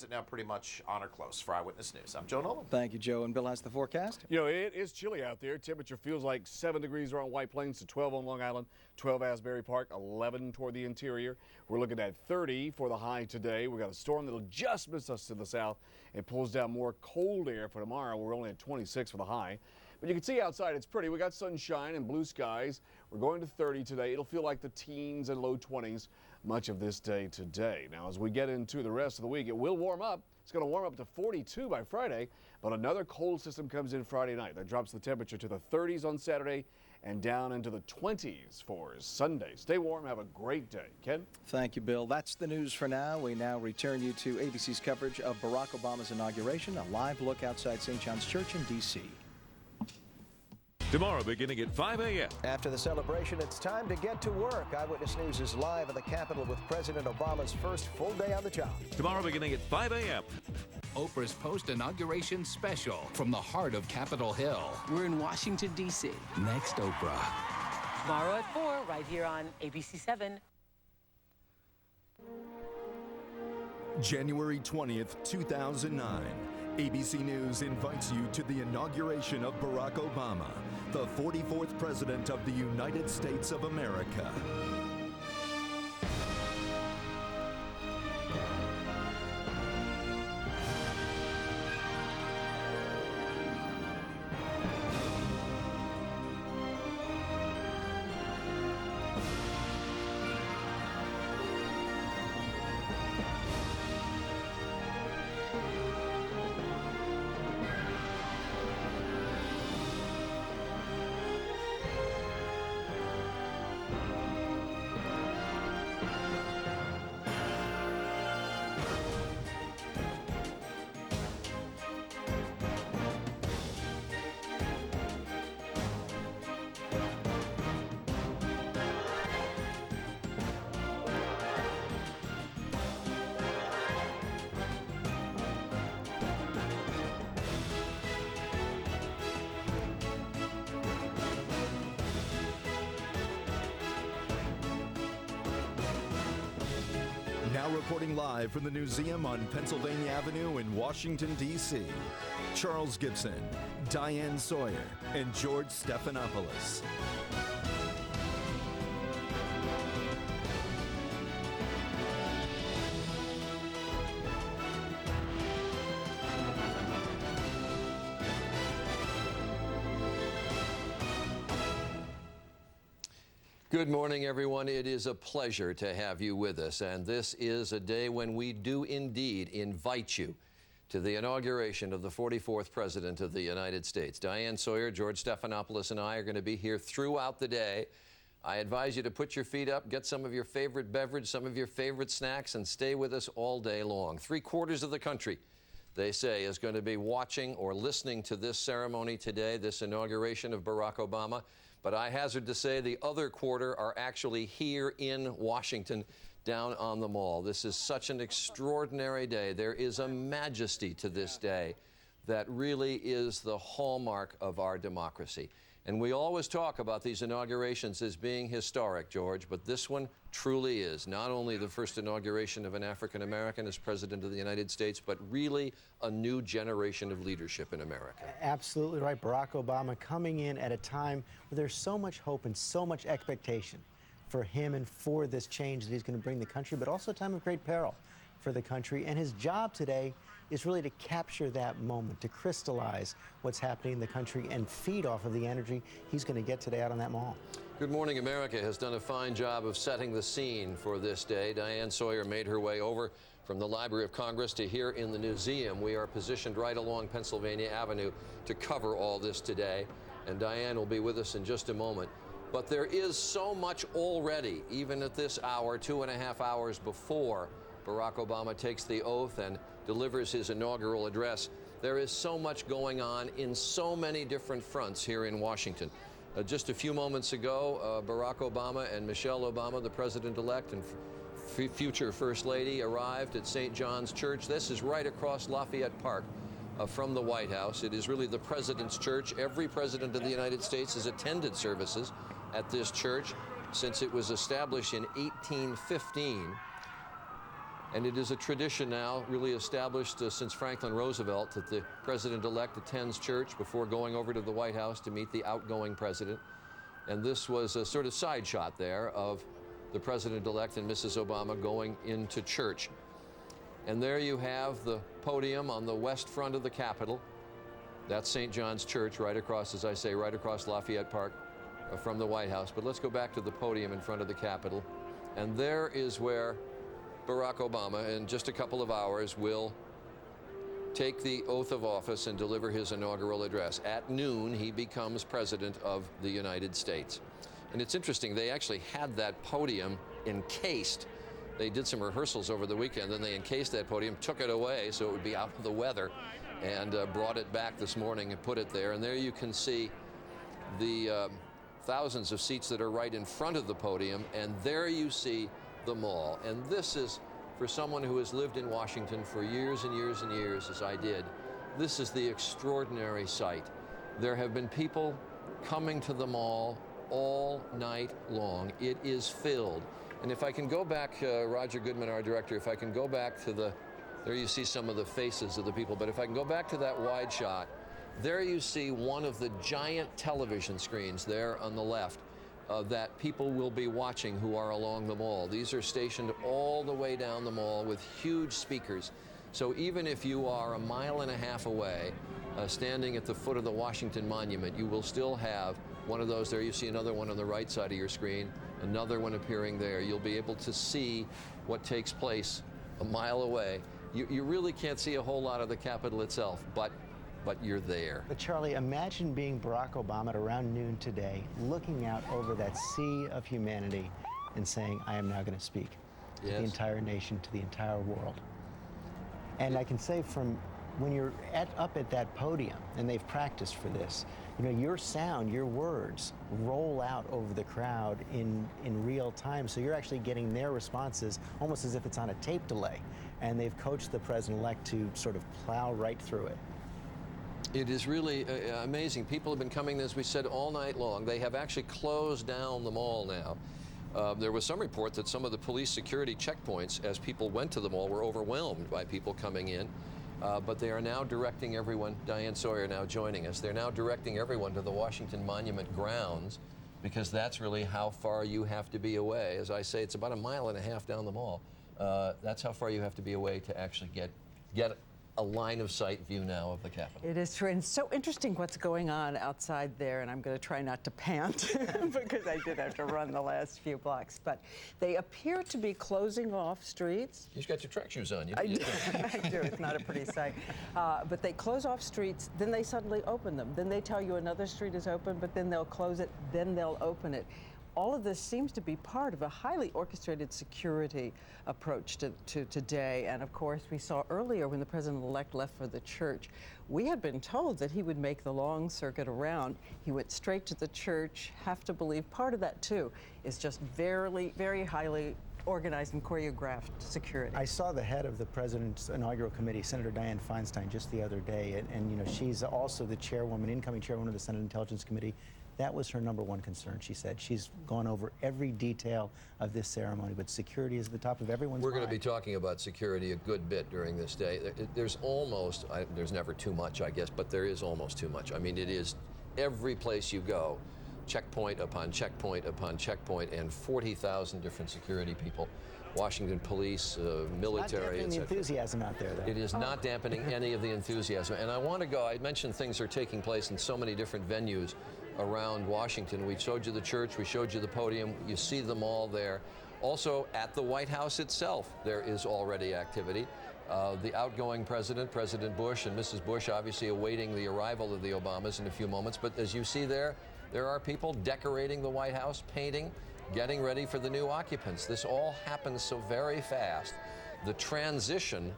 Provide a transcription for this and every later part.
It now pretty much on or close for Eyewitness News. I'm Joe Nolan. Thank you, Joe. And Bill has the forecast. You know, it is chilly out there. Temperature feels like 7 degrees around White Plains to 12 on Long Island, 12 Asbury Park, 11 toward the interior. We're looking at 30 for the high today. We got a storm that'll just miss us to the south. It pulls down more cold air for tomorrow. We're only at 26 for the high. But you can see outside it's pretty. We got sunshine and blue skies. We're going to 30 today. It'll feel like the teens and low 20s much of this day today. Now, as we get into the rest of the week, it will warm up. It's going to warm up to 42 by Friday, but another cold system comes in Friday night. That drops the temperature to the 30s on Saturday and down into the 20s for Sunday. Stay warm. Have a great day. Ken? Thank you, Bill. That's the news for now. We now return you to ABC's coverage of Barack Obama's inauguration, a live look outside St. John's Church in D.C. Tomorrow beginning at 5 a.m. After the celebration, it's time to get to work. Eyewitness News is live at the Capitol with President Obama's first full day on the job. Tomorrow beginning at 5 a.m. Oprah's post-inauguration special from the heart of Capitol Hill. We're in Washington, D.C. Next Oprah. Tomorrow at 4, right here on ABC 7. January 20th, 2009. ABC News invites you to the inauguration of Barack Obama, the 44th President of the United States of America. Now reporting live from the museum on Pennsylvania Avenue in Washington, D.C., Charles Gibson, Diane Sawyer, and George Stephanopoulos. Good morning, everyone. It is a pleasure to have you with us, and this is a day when we do indeed invite you to the inauguration of the 44th President of the United States. Diane Sawyer, George Stephanopoulos, and I are going to be here throughout the day. I advise you to put your feet up, get some of your favorite beverage, some of your favorite snacks, and stay with us all day long. 3/4 of the country, they say, is going to be watching or listening to this ceremony today, this inauguration of Barack Obama. But I hazard to say the other quarter are actually here in Washington, down on the Mall. This is such an extraordinary day. There is a majesty to this day that really is the hallmark of our democracy. And we always talk about these inaugurations as being historic, George, but this one truly is not only the first inauguration of an African American as President of the United States, but really a new generation of leadership in America. Absolutely right. Barack Obama coming in at a time where there's so much hope and so much expectation for him and for this change that he's going to bring the country, but also a time of great peril for the country. And his job today is really to capture that moment, to crystallize what's happening in the country and feed off of the energy he's going to get today out on that Mall. Good Morning America has done a fine job of setting the scene for this day. Diane Sawyer made her way over from the Library of Congress to here in the museum. We are positioned right along Pennsylvania Avenue to cover all this today, and Diane will be with us in just a moment. But there is so much already, even at this hour, 2.5 hours before Barack Obama takes the oath and delivers his inaugural address. There is so much going on in so many different fronts here in Washington. Just a few moments ago, Barack Obama and Michelle Obama, the president-elect and future First Lady, arrived at St. John's Church. This is right across Lafayette Park from the White House. It is really the President's Church. Every president of the United States has attended services at this church since it was established in 1815. And it is a tradition now really established since Franklin Roosevelt that the president-elect attends church before going over to the White House to meet the outgoing president. And this was a sort of side shot there of the president-elect and Mrs. Obama going into church. And there you have the podium on the west front of the Capitol. That's St. John's Church right across, as I say, right across Lafayette Park from the White House. But let's go back to the podium in front of the Capitol. And there is where Barack Obama, in just a couple of hours, will take the oath of office and deliver his inaugural address. At noon, he becomes President of the United States. And it's interesting, they actually had that podium encased. They did some rehearsals over the weekend, then they encased that podium, took it away so it would be out of the weather, and brought it back this morning and put it there. And there you can see the thousands of seats that are right in front of the podium, and there you see the mall. And this is, for someone who has lived in Washington for years and years and years, as I did, this is the extraordinary sight. There have been people coming to the mall all night long. It is filled. And if I can go back, Roger Goodman, our director, if I can go back to the, there you see some of the faces of the people, but if I can go back to that wide shot, there you see one of the giant television screens there on the left that people will be watching who are along the mall. These are stationed all the way down the mall with huge speakers. So even if you are a mile and a half away, standing at the foot of the Washington Monument, you will still have one of those there. You see another one on the right side of your screen, another one appearing there. You'll be able to see what takes place a mile away. You really can't see a whole lot of the Capitol itself, but you're there. But Charlie, imagine being Barack Obama at around noon today, looking out over that sea of humanity and saying, I am now going to speak to the entire nation, to the entire world. And I can say from when you're up at that podium, and they've practiced for this, you know, your sound, your words roll out over the crowd in real time. So you're actually getting their responses almost as if it's on a tape delay. And they've coached the president-elect to sort of plow right through it. It is really amazing. People have been coming, as we said, all night long. They have actually closed down the mall now. There was some report that some of the police security checkpoints, as people went to the mall, were overwhelmed by people coming in. But they are now directing everyone, Diane Sawyer now joining us, they're now directing everyone to the Washington Monument grounds, because that's really how far you have to be away. As I say, it's about a mile and a half down the mall. That's how far you have to be away to actually get a line of sight view now of the Capitol. It is true, and it's so interesting what's going on outside there, and I'm going to try not to pant because I did have to run the last few blocks, but they appear to be closing off streets. You've got your track shoes on. I do. It's not a pretty sight. But they close off streets, then they suddenly open them. Then they tell you another street is open, but then they'll close it, then they'll open it. All of this seems to be part of a highly orchestrated security approach to today. And of course, we saw earlier when the president-elect left for the church, we had been told that he would make the long circuit around. He went straight to the church. Have to believe part of that, too, is just very, very highly organized and choreographed security. I saw the head of the president's inaugural committee, Senator Dianne Feinstein, just the other day. And you know, she's also the chairwoman, incoming chairwoman of the Senate Intelligence Committee. That was her #1 concern, she said. She's gone over every detail of this ceremony, but security is at the top of everyone's mind. We're going to be talking about security a good bit during this day. There's almost, there's never too much, I guess, but there is almost too much. I mean, it is every place you go, checkpoint upon checkpoint upon checkpoint, and 40,000 different security people. Washington police, military, it's not dampening the enthusiasm out there, though. It is not dampening any of the enthusiasm. And I want to go, I mentioned things are taking place in so many different venues around Washington. We showed you the church, we showed you the podium, you see them all there. Also, at the White House itself, there is already activity. The outgoing president, President Bush, and Mrs. Bush obviously awaiting the arrival of the Obamas in a few moments. But as you see there are people decorating the White House, painting, getting ready for the new occupants. This all happens so very fast. The transition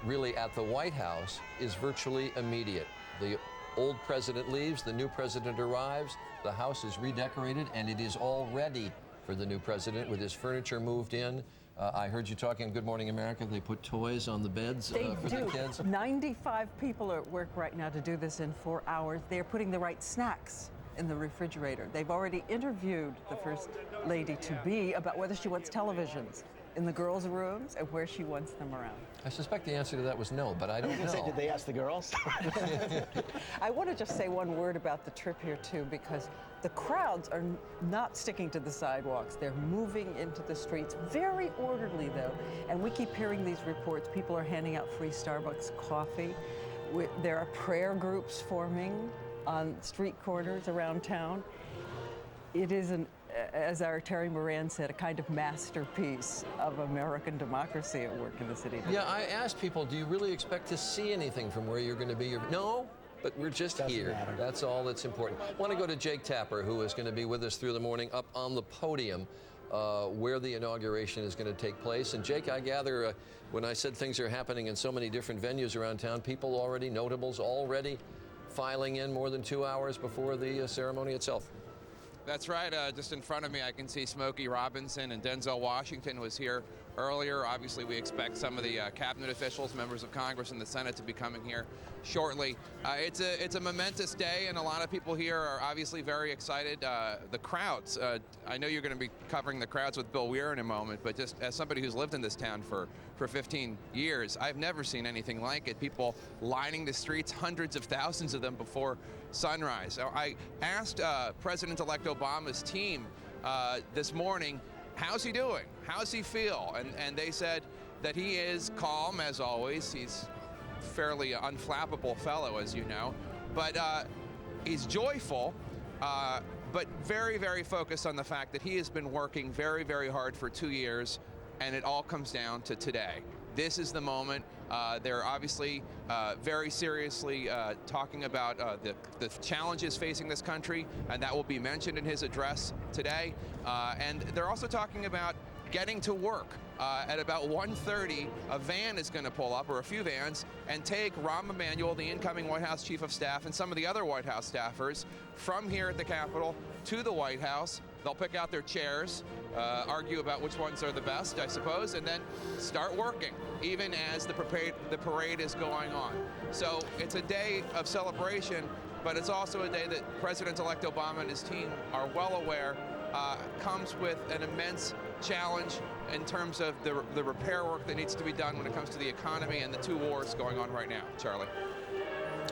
really at the White House is virtually immediate. The old president leaves, the new president arrives, the house is redecorated, and it is all ready for the new president with his furniture moved in. I heard you talking on Good Morning America. They put toys on the beds for the kids. 95 people are at work right now to do this in 4 hours. They're putting the right snacks in the refrigerator. They've already interviewed the First Lady-to-be about whether she wants televisions in the girls' rooms and where she wants them around. I suspect the answer to that was no, but I don't know. Did they ask the girls? I want to just say one word about the trip here, too, because the crowds are not sticking to the sidewalks. They're moving into the streets, very orderly, though. And we keep hearing these reports. People are handing out free Starbucks coffee. There are prayer groups forming on street corners around town. It is, as our Terry Moran said, a kind of masterpiece of American democracy at work in the city. Yeah, I asked people, do you really expect to see anything from where you're going to be? No, but we're just here. Matter. That's all that's important. I want to go to Jake Tapper, who is going to be with us through the morning up on the podium where the inauguration is going to take place. And Jake, I gather when I said things are happening in so many different venues around town, people already, notables already filing in more than 2 hours before the ceremony itself. That's right. Just in front of me, I can see Smokey Robinson, and Denzel Washington was here earlier. Obviously, we expect some of the cabinet officials, members of Congress and the Senate to be coming here shortly. It's a momentous day, and a lot of people here are obviously very excited. The crowds, I know you're going to be covering the crowds with Bill Weir in a moment, but just as somebody who's lived in this town for 15 years, I've never seen anything like it. People lining the streets, hundreds of thousands of them before sunrise. I asked President-elect Obama's team this morning, how's he doing? How's he feel? And they said that he is calm as always. He's a fairly unflappable fellow, as you know, but he's joyful, but very, very focused on the fact that he has been working very, very hard for 2 years, and it all comes down to today. This is the moment. They're obviously very seriously talking about the challenges facing this country, and that will be mentioned in his address today. And they're also talking about getting to work. At about 1:30, a van is going to pull up, or a few vans, and take Rahm Emanuel, the incoming White House Chief of Staff, and some of the other White House staffers from here at the Capitol to the White House. They'll pick out their chairs, argue about which ones are the best, I suppose, and then start working, even as the parade is going on. So it's a day of celebration, but it's also a day that President-elect Obama and his team are well aware comes with an immense challenge in terms of the repair work that needs to be done when it comes to the economy and the two wars going on right now. Charlie.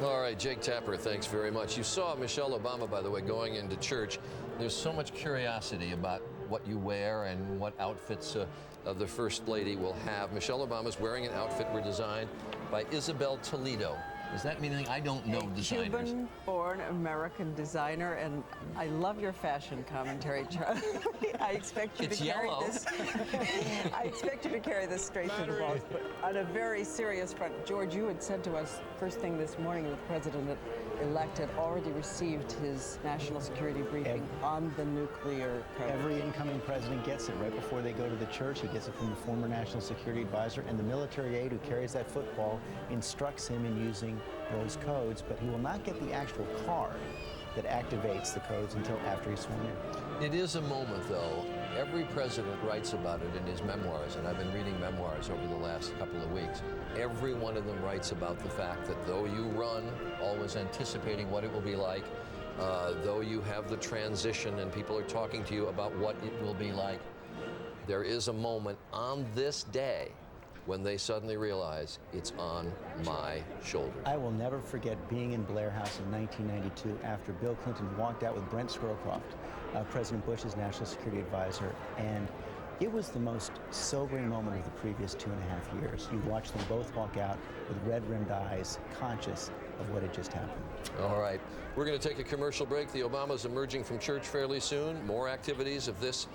All right, Jake Tapper, thanks very much. You saw Michelle Obama, by the way, going into church. There's so much curiosity about what you wear and what outfits the First Lady will have. Michelle Obama's wearing an outfit designed by Isabel Toledo. Does that mean anything? I don't know designers. Cuban-born American designer, and I love your fashion commentary, Charlie. I expect you to carry this. I expect you to carry this straight to the balls. But on a very serious front, George, you had said to us first thing this morning the president-elect had already received his national security briefing on the nuclear code. Every incoming president gets it right before they go to the church. He gets it from the former national security advisor, and the military aide who carries that football instructs him in using those codes, but he will not get the actual card that activates the codes until after he's sworn in. It is a moment, though. Every president writes about it in his memoirs, and I've been reading memoirs over the last couple of weeks. Every one of them writes about the fact that though you run, always anticipating what it will be like, though you have the transition and people are talking to you about what it will be like, there is a moment on this day when they suddenly realize it's on my shoulders. I will never forget being in Blair House in 1992 after Bill Clinton walked out with Brent Scowcroft, President Bush's national security advisor, and it was the most sobering moment of the previous 2.5 years. You watched them both walk out with red-rimmed eyes, conscious of what had just happened. All right, we're going to take a commercial break. The Obamas emerging from church fairly soon. More activities of this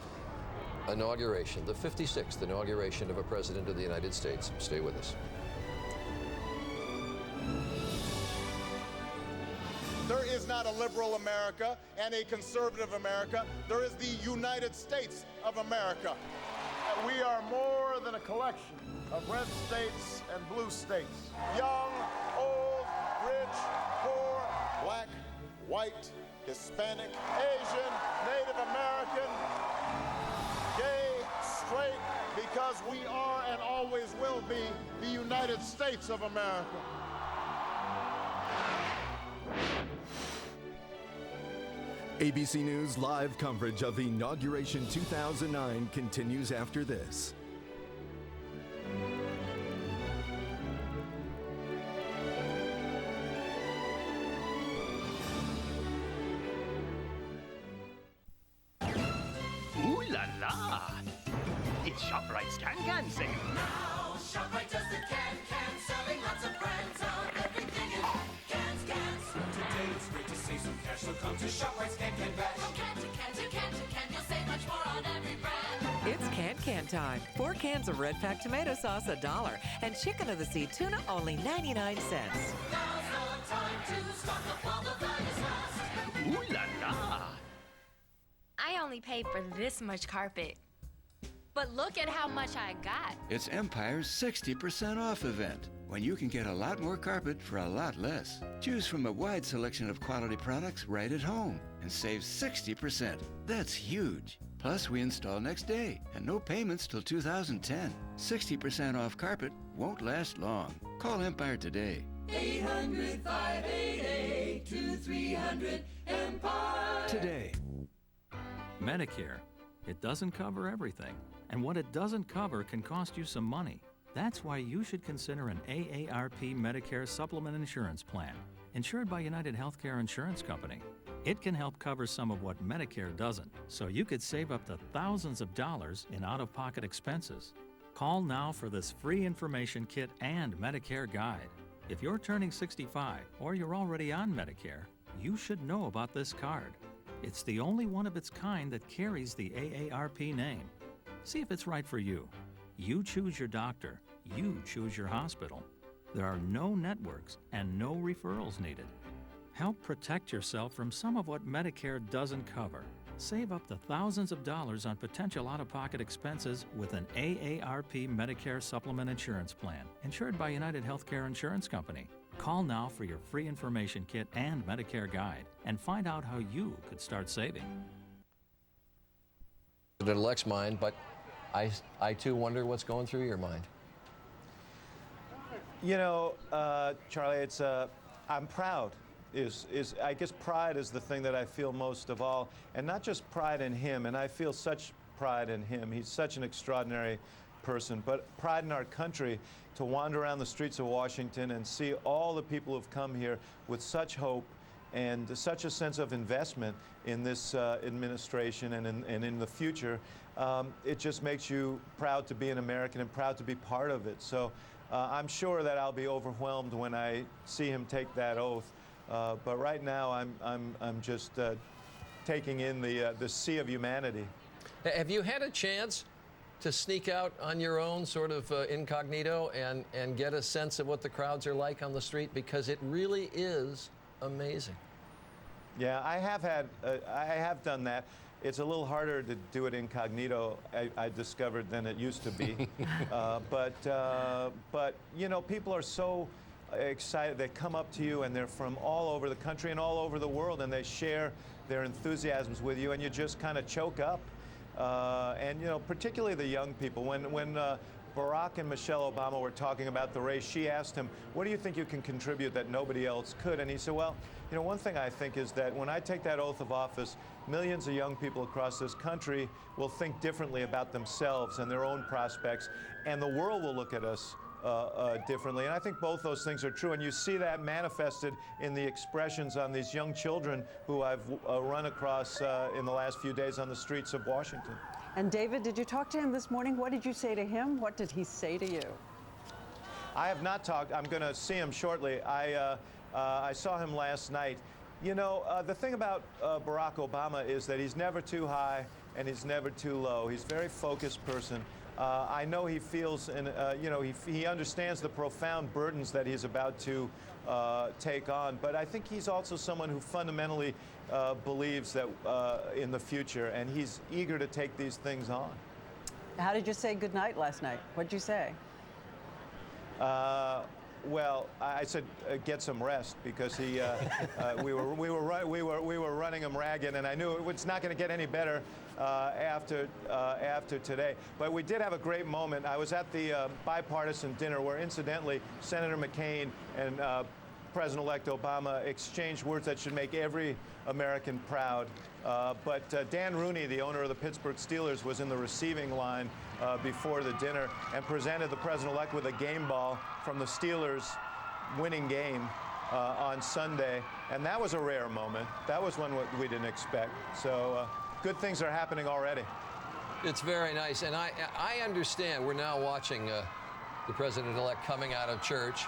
inauguration, the 56th inauguration of a president of the United States. Stay with us. There is not a liberal America and a conservative America. There is the United States of America. We are more than a collection of red states and blue states. Young, old, rich, poor, black, white, Hispanic, Asian, Native American, gay, straight, because we are and always will be the United States of America. ABC News live coverage of Inauguration 2009 continues after this. la! It's ShopRite's Can sale. Now, ShopRite does the can, selling lots of brands of everything in cans. Today it's great to save some cash, so come to ShopRite's Can Bash. From can, you'll save much more on every brand. It's can time. 4 cans of red pack tomato sauce $1, and chicken of the sea tuna only 99 cents. Now's the time to stock up while the values last. Ooh la la! I only paid for this much carpet. But look at how much I got. It's Empire's 60% off event, when you can get a lot more carpet for a lot less. Choose from a wide selection of quality products right at home and save 60%. That's huge. Plus, we install next day and no payments till 2010. 60% off carpet won't last long. Call Empire today. 800-588-2300 Empire. Today. Medicare. It doesn't cover everything. And what it doesn't cover can cost you some money. That's why you should consider an AARP Medicare Supplement Insurance Plan, insured by United Healthcare Insurance Company. It can help cover some of what Medicare doesn't, so you could save up to thousands of dollars in out-of-pocket expenses. Call now for this free information kit and Medicare guide. If you're turning 65 or you're already on Medicare, you should know about this card. It's the only one of its kind that carries the AARP name. See if it's right for you. You choose your doctor. You choose your hospital. There are no networks and no referrals needed. Help protect yourself from some of what Medicare doesn't cover. Save up to thousands of dollars on potential out-of-pocket expenses with an AARP Medicare Supplement Insurance Plan, insured by United Healthcare Insurance Company. Call now for your free information kit and Medicare guide and find out how you could start saving. President-elect's mind, but I too wonder what's going through your mind. You know, Charlie, it's I'm proud. I guess pride is the thing that I feel most of all, and not just pride in him, and I feel such pride in him. He's such an extraordinary person, but pride in our country to wander around the streets of Washington and see all the people who've come here with such hope and such a sense of investment in this administration and in the future. It just makes you proud to be an American and proud to be part of it. So I'm sure that I'll be overwhelmed when I see him take that oath. But right now, I'm just taking in the sea of humanity. Have you had a chance to sneak out on your own, sort of incognito, and get a sense of what the crowds are like on the street? Because it really is amazing. Yeah, I have done that. It's a little harder to do it incognito, I discovered, than it used to be. But you know, people are so excited. They come up to you, and they're from all over the country and all over the world, and they share their enthusiasms with you, and you just kind of choke up. And you know, particularly the young people. When Barack and Michelle Obama were talking about the race, she asked him, "What do you think you can contribute that nobody else could?" And he said, "Well, you know, one thing I think is that when I take that oath of office, millions of young people across this country will think differently about themselves and their own prospects, and the world will look at us differently." And I think both those things are true, and you see that manifested in the expressions on these young children who I've run across in the last few days on the streets of Washington. And David, did you talk to him this morning? What did you say to him? What did he say to you? I have not talked. I'm going to see him shortly. I saw him last night. You know, the thing about Barack Obama is that he's never too high and he's never too low. He's a very focused person. I know he feels, and you know, he understands the profound burdens that he's about to take on. But I think he's also someone who fundamentally believes that in the future, and he's eager to take these things on. How did you say goodnight last night? What did you say? Well, I said get some rest, because we were running him ragged, and I knew it's not going to get any better after today. But we did have a great moment. I was at the bipartisan dinner where, incidentally, Senator McCain and President-elect Obama exchanged words that should make every American proud. But Dan Rooney, the owner of the Pittsburgh Steelers, was in the receiving line before the dinner and presented the President-elect with a game ball from the Steelers' winning game on Sunday. And that was a rare moment. That was one we didn't expect. So good things are happening already. It's very nice, and I understand. We're now watching the president-elect coming out of church,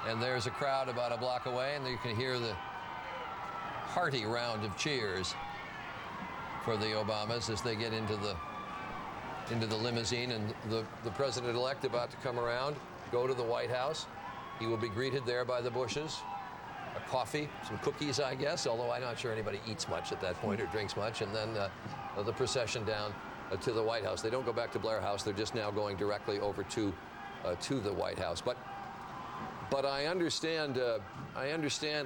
and there's a crowd about a block away, and you can hear the hearty round of cheers for the Obamas as they get into the limousine, and the president-elect about to come around, go to the White House. He will be greeted there by the Bushes. A coffee, some cookies, I guess, although I'm not sure anybody eats much at that point or drinks much, and then the procession down to the White House. They don't go back to Blair House. They're just now going directly over to the White House. But I understand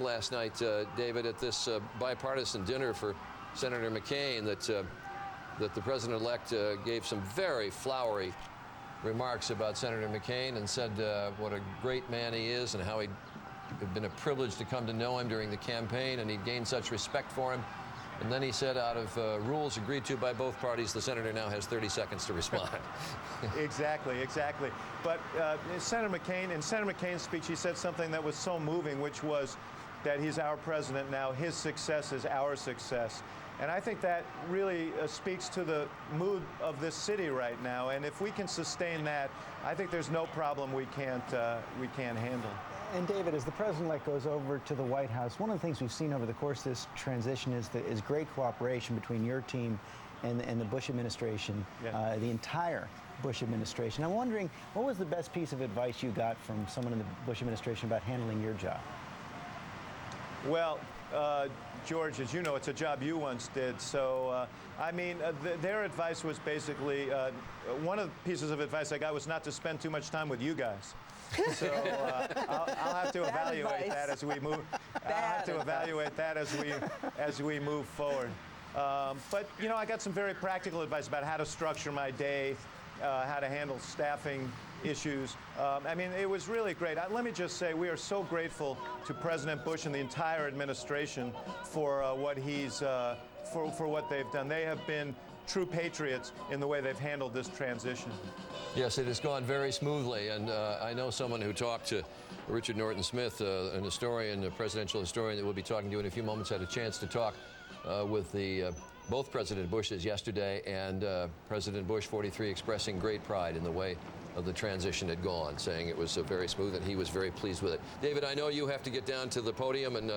last night, David, at this bipartisan dinner for Senator McCain that the president-elect gave some very flowery remarks about Senator McCain and said what a great man he is and how he'd been a privilege to come to know him during the campaign, and he'd gained such respect for him. And then he said, out of rules agreed to by both parties, the senator now has 30 seconds to respond. Exactly. But in Senator McCain's speech, he said something that was so moving, which was that he's our president now. His success is our success. And I think that really speaks to the mood of this city right now. And if we can sustain that, I think there's no problem we can't handle. And David, as the president-elect goes over to the White House, one of the things we've seen over the course of this transition is great cooperation between your team and the Bush administration, the entire Bush administration. I'm wondering, what was the best piece of advice you got from someone in the Bush administration about handling your job? Well, George, as you know, it's a job you once did. So, I mean, their advice was basically, one of the pieces of advice I got was not to spend too much time with you guys. So I'll have to evaluate that as we move. I'll have to evaluate that as we move forward. But you know, I got some very practical advice about how to structure my day, how to handle staffing issues. I mean, it was really great. Let me just say, we are so grateful to President Bush and the entire administration for what for what they've done. They have been true patriots in the way they've handled this transition. Yes, it has gone very smoothly, and I know someone who talked to Richard Norton Smith, an historian, a presidential historian that we'll be talking to in a few moments, had a chance to talk with both President Bushes yesterday, and President Bush 43 expressing great pride in the way of the transition had gone, saying it was very smooth and he was very pleased with it. David, I know you have to get down to the podium and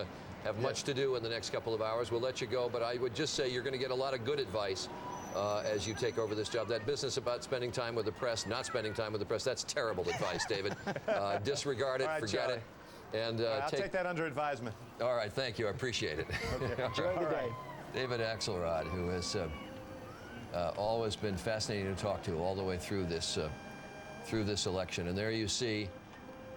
have much to do in the next couple of hours. We'll let you go, but I would just say you're going to get a lot of good advice as you take over this job. That business about spending time with the press, not spending time with the press, that's terrible advice, David. Disregard it, forget it. And I'll take that under advisement. All right, thank you. I appreciate it. Okay. Enjoy the day. David Axelrod, who has always been fascinating to talk to all the way through this election. And there you see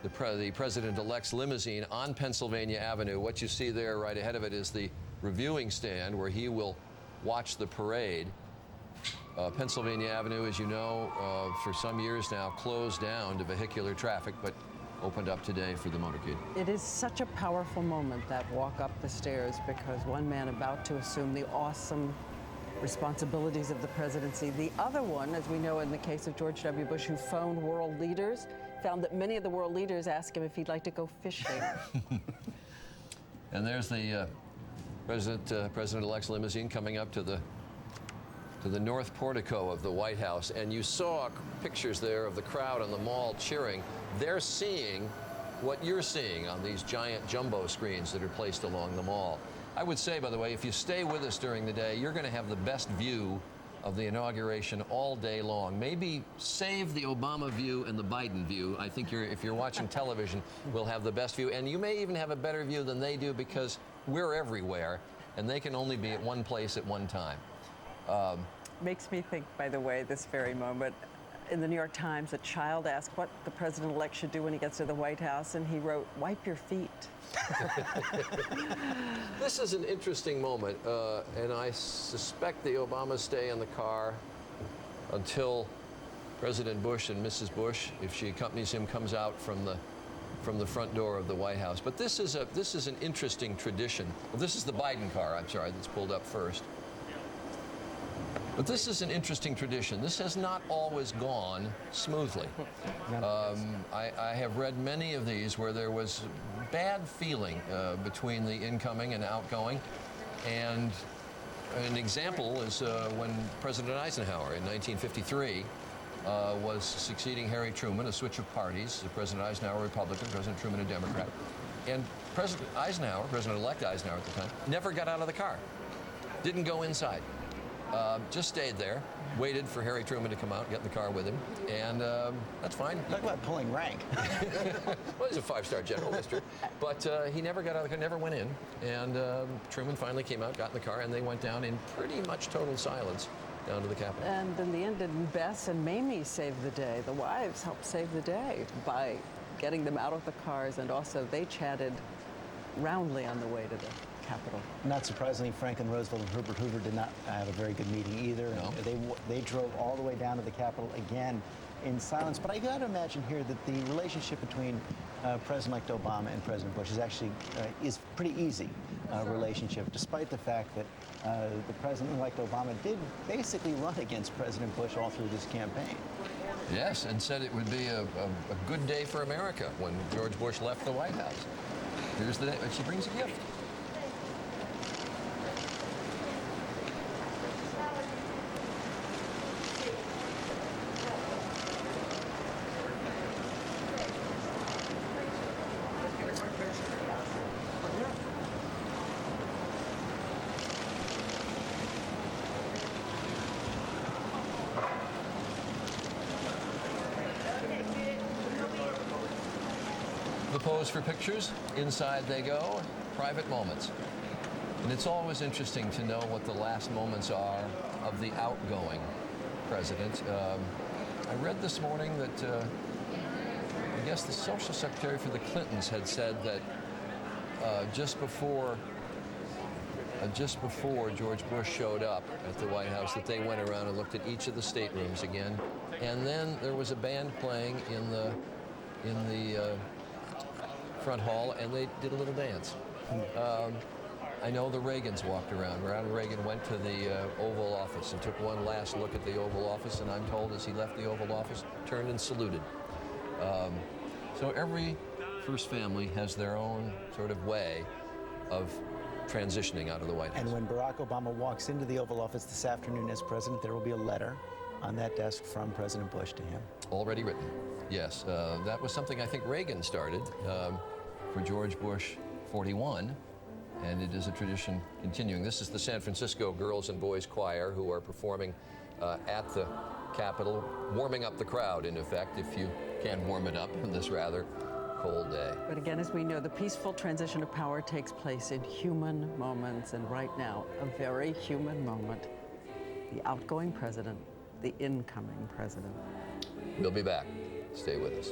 the president-elect's limousine on Pennsylvania Avenue. What you see there right ahead of it is the reviewing stand where he will watch the parade. Pennsylvania Avenue, as you know, for some years now closed down to vehicular traffic, but opened up today for the motorcade. It is such a powerful moment, that walk up the stairs, because one man about to assume the awesome responsibilities of the presidency. The other one, as we know in the case of George W. Bush, who phoned world leaders, found that many of the world leaders asked him if he'd like to go fishing. And there's the president-elect's limousine coming up to the north portico of the White House, and you saw pictures there of the crowd on the mall cheering. They're seeing what you're seeing on these giant jumbo screens that are placed along the mall. I would say, by the way, if you stay with us during the day, you're going to have the best view of the inauguration all day long. Maybe save the Obama view and the Biden view. I think if you're watching television, we'll have the best view, and you may even have a better view than they do, because we're everywhere, and they can only be at one place at one time. Makes me think, by the way, this very moment, in the New York Times, a child asked what the president-elect should do when he gets to the White House, and he wrote, "Wipe your feet." This is an interesting moment, and I suspect the Obamas stay in the car until President Bush and Mrs. Bush, if she accompanies him, comes out from the front door of the White House. But this is an interesting tradition. Well, this is the Biden car, I'm sorry, that's pulled up first. But this is an interesting tradition. This has not always gone smoothly. I have read many of these where there was bad feeling between the incoming and outgoing, and An example is when President Eisenhower in 1953 was succeeding Harry Truman, a switch of parties. President Eisenhower, Republican, President Truman, a Democrat. And President Eisenhower, President-elect Eisenhower at the time, never got out of the car. Didn't go inside. Just stayed there, waited for Harry Truman to come out, get in the car with him, and that's fine. Talk about pulling rank. Well, he's a five-star general, mister. But he never got out of the car, never went in. And Truman finally came out, got in the car, and they went down in pretty much total silence down to the Capitol. And in the end, didn't Bess and Mamie save the day? The wives helped save the day by getting them out of the cars, and also they chatted roundly on the way to the Capitol. Not surprisingly, Franklin Roosevelt and Herbert Hoover did not have a very good meeting either. No. They drove all the way down to the Capitol again in silence. But I got to imagine here that the relationship between President-elect Obama and President Bush is actually is pretty easy relationship, despite the fact that the President-elect Obama did basically run against President Bush all through this campaign. Yes, and said it would be a good day for America when George Bush left the White House. Here's the day, but she brings a gift. The pose for pictures, inside they go, private moments. And it's always interesting to know what the last moments are of the outgoing president. I read this morning that I guess the social secretary for the Clintons had said that just before George Bush showed up at the White House, that they went around and looked at each of the staterooms again. And then there was a band playing in the front hall, and they did a little dance. I know the Reagans walked around. Ronald Reagan went to the Oval Office and took one last look at the Oval Office, and I'm told as he left the Oval Office, turned and saluted. So every first family has their own sort of way of transitioning out of the White House. And when Barack Obama walks into the Oval Office this afternoon as president, there will be a letter on that desk from President Bush to him. Already written, yes. That was something I think Reagan started for George Bush 41, and it is a tradition continuing. This is the San Francisco Girls and Boys Choir who are performing at the Capitol, warming up the crowd, in effect, if you can warm it up on this rather cold day. But again, as we know, the peaceful transition of power takes place in human moments, and right now, a very human moment. The outgoing president, the incoming president. We'll be back. Stay with us.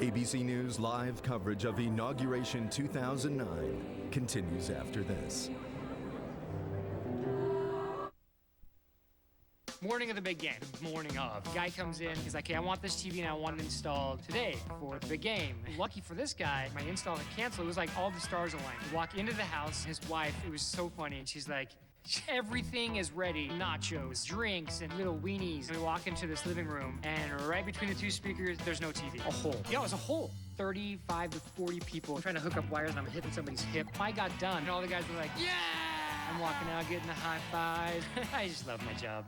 ABC News live coverage of Inauguration 2009 continues after this. Morning of the big game, morning of. The guy comes in, he's like, hey, I want this TV and I want it installed today for the big game. Lucky for this guy, my install had canceled. It was like all the stars aligned. We walk into the house, his wife, it was so funny, and she's like, everything is ready. Nachos, drinks, and little weenies. And we walk into this living room, and right between the two speakers, there's no TV. A hole. Yeah, it was a hole. 35 to 40 people trying to hook up wires, and I'm hitting somebody's hip. I got done, and all the guys were like, yeah! I'm walking out, getting the high fives. I just love my job.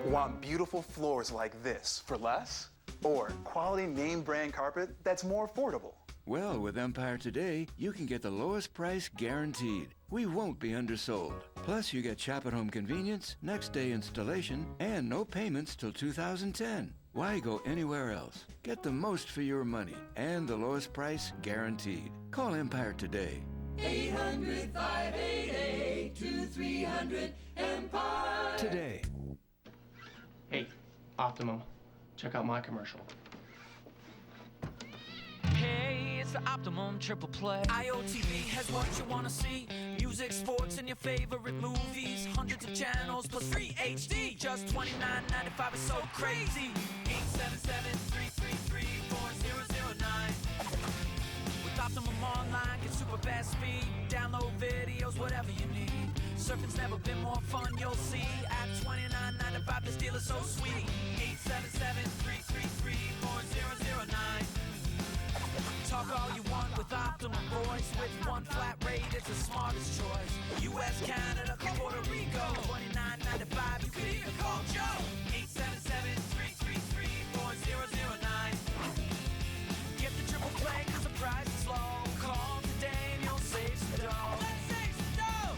Want beautiful floors like this for less? Or quality name brand carpet that's more affordable? Well, with Empire Today, you can get the lowest price guaranteed. We won't be undersold. Plus, you get shop-at-home convenience, next-day installation, and no payments till 2010. Why go anywhere else? Get the most for your money and the lowest price guaranteed. Call Empire today. 800-588-2300 Empire. Today. Hey, Optimum, check out my commercial. Hey, it's the Optimum Triple Play. IOTV has what you want to see. Music, sports, and your favorite movies. Hundreds of channels plus free HD. Just $29.95 is so crazy. 877-333-4009. With Optimum Online, get super fast speed. Download videos, whatever you need. Surfing's never been more fun, you'll see. At $29.95, this deal is so sweet. 877-333-4009. Talk all you want with optimum voice. With one flat rate, it's the smartest choice. U.S., Canada, Puerto Rico. $29.95, you could even call Joe. 877-333-4009. Get the triple play, cause the price is low. Call today and you'll save some dough. Let's save some dough!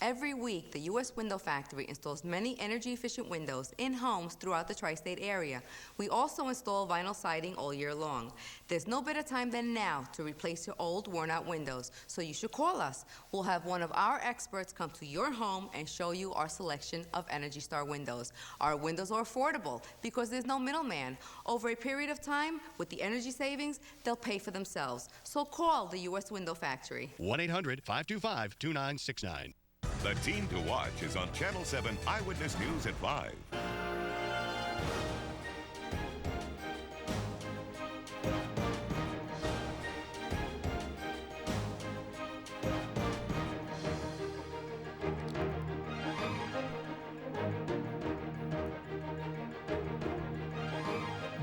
Every week, the U.S. Window Factory installs many energy-efficient windows in homes throughout the tri-state area. We also install vinyl siding all year long. There's no better time than now to replace your old, worn-out windows, so you should call us. We'll have one of our experts come to your home and show you our selection of Energy Star windows. Our windows are affordable because there's no middleman. Over a period of time, with the energy savings, they'll pay for themselves. So call the U.S. Window Factory. 1-800-525-2969. The Team to Watch is on Channel 7 Eyewitness News at 5.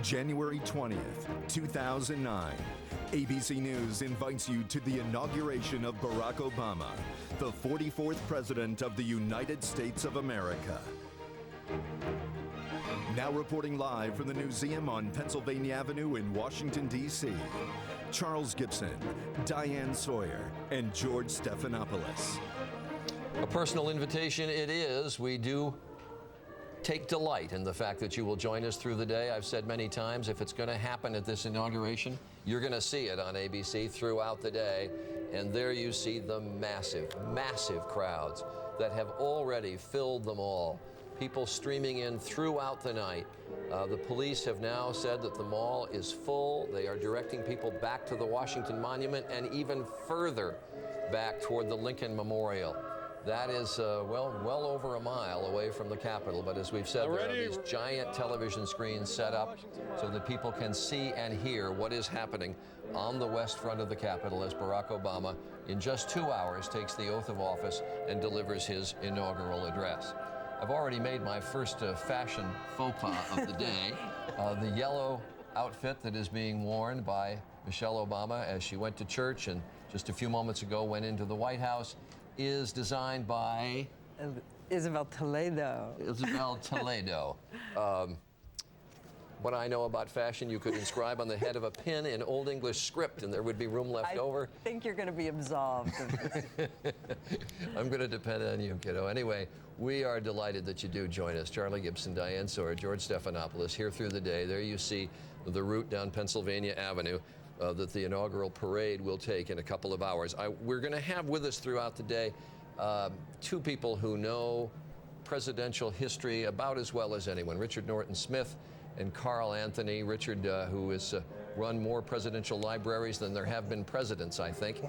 January 20th, 2009. ABC News invites you to the inauguration of Barack Obama, the 44th President of the United States of America. Now reporting live from the Museum on Pennsylvania Avenue in Washington, D.C., Charles Gibson, Diane Sawyer, and George Stephanopoulos. A personal invitation it is. We do take delight in the fact that you will join us through the day. I've said many times, if it's going to happen at this inauguration, you're going to see it on ABC throughout the day. And there you see the massive, massive crowds that have already filled them all. People streaming in throughout the night. The police have now said that the mall is full. They are directing people back to the Washington Monument and even further back toward the Lincoln Memorial. That is, well over a mile away from the Capitol. But as we've said, there are these giant television screens set up so that people can see and hear what is happening on the west front of the Capitol as Barack Obama, in just 2 hours, takes the oath of office and delivers his inaugural address. I've already made my first fashion faux pas of the day. The yellow outfit that is being worn by Michelle Obama as she went to church and just a few moments ago went into the White House is designed by Isabel Toledo. Isabel Toledo. What I know about fashion, you could inscribe on the head of a pin in Old English script and there would be room left over. I think you're going to be absolved of this. I'm going to depend on you, kiddo. Anyway, we are delighted that you do join us. Charlie Gibson, Diane Sawyer, George Stephanopoulos here through the day. There you see the route down Pennsylvania Avenue that the inaugural parade will take in a couple of hours. We're going to have with us throughout the day two people who know presidential history about as well as anyone, Richard Norton Smith and Carl Anthony. Richard, who has run more presidential libraries than there have been presidents, I think,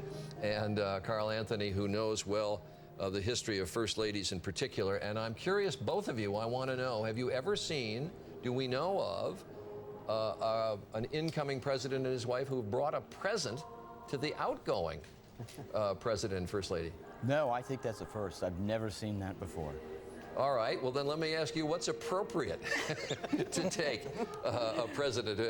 and Carl Anthony, who knows well the history of first ladies in particular. And I'm curious, both of you, I want to know, have you ever seen, do we know of, an incoming president and his wife who brought a present to the outgoing president and first lady? No, I think that's a first. I've never seen that before. All right, well then let me ask you, what's appropriate to take a president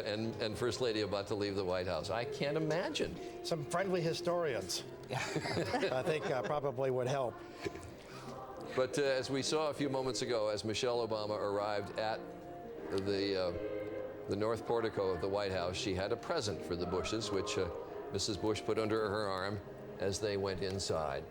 and first lady about to leave the White House? I can't imagine. Some friendly historians, I think probably would help. But as we saw a few moments ago, as Michelle Obama arrived at the north portico of the White House, she had a present for the Bushes, which Mrs. Bush put under her arm as they went inside.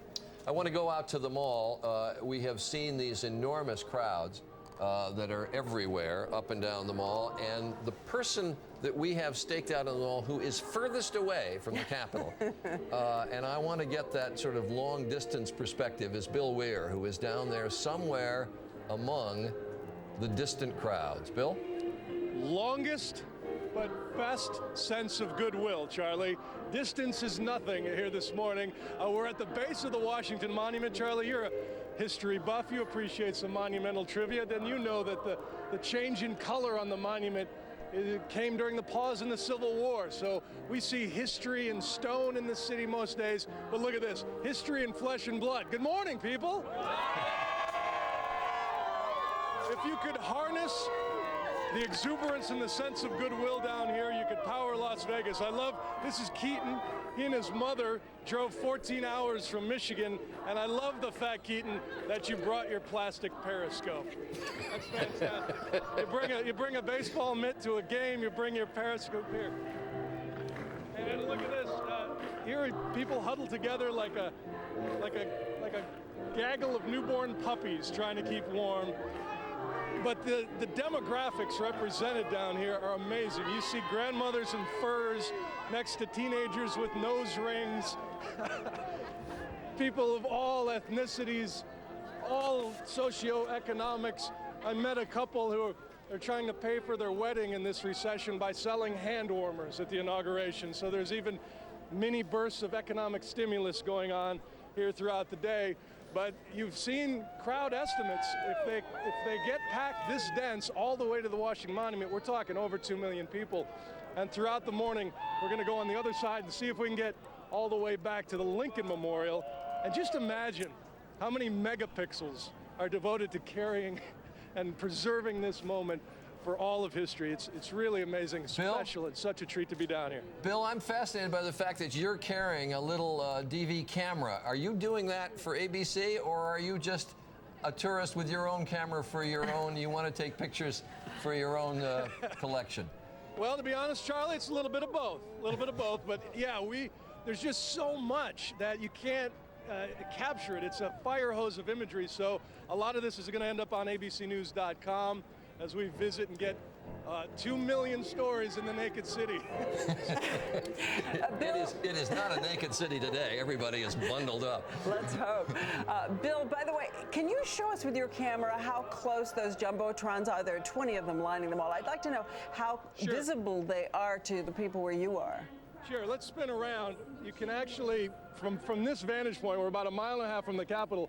I want to go out to the mall. We have seen these enormous crowds that are everywhere up and down the mall, and the person that we have staked out on the mall who is furthest away from the Capitol, and I want to get that sort of long distance perspective, is Bill Weir, who is down there somewhere among the distant crowds. Bill? Longest but best sense of goodwill, Charlie. Distance is nothing here this morning. We're at the base of the Washington Monument. Charlie, you're a history buff. You appreciate some monumental trivia. Then you know that the change in color on the monument It came during the pause in the Civil War. So we see history in stone in the city most days. But look at this, history in flesh and blood. Good morning, people. If you could harness the exuberance and the sense of goodwill down here, you could power Las Vegas. I love, this is Keaton. He and his mother drove 14 hours from Michigan, and I love the fact, Keaton, that you brought your plastic periscope. That's fantastic. You bring a baseball mitt to a game, you bring your periscope here. And look at this. Here are people huddled together like a gaggle of newborn puppies trying to keep warm. But the demographics represented down here are amazing. You see grandmothers in furs next to teenagers with nose rings, people of all ethnicities, all socioeconomics. I met a couple who are trying to pay for their wedding in this recession by selling hand warmers at the inauguration. So there's even mini bursts of economic stimulus going on here throughout the day. But you've seen crowd estimates. If they get packed this dense all the way to the Washington Monument, we're talking over 2 million people. And throughout the morning, we're going to go on the other side and see if we can get all the way back to the Lincoln Memorial. And just imagine how many megapixels are devoted to carrying and preserving this moment for all of history. It's really amazing, special. It's such a treat to be down here. Bill, I'm fascinated by the fact that you're carrying a little DV camera. Are you doing that for ABC, or are you just a tourist with your own camera for your own, you want to take pictures for your own collection? Well, to be honest, Charlie, it's a little bit of both. But yeah, there's just so much that you can't capture it. It's a fire hose of imagery, so a lot of this is going to end up on abcnews.com. as we visit and get 2 million stories in the naked city. It is not a naked city today. Everybody is bundled up. Let's hope. Bill, by the way, can you show us with your camera how close those jumbotrons are? There are 20 of them lining the mall. I'd like to know how visible they are to the people where you are. Sure, let's spin around. You can actually, from this vantage point, we're about 1.5 miles from the Capitol.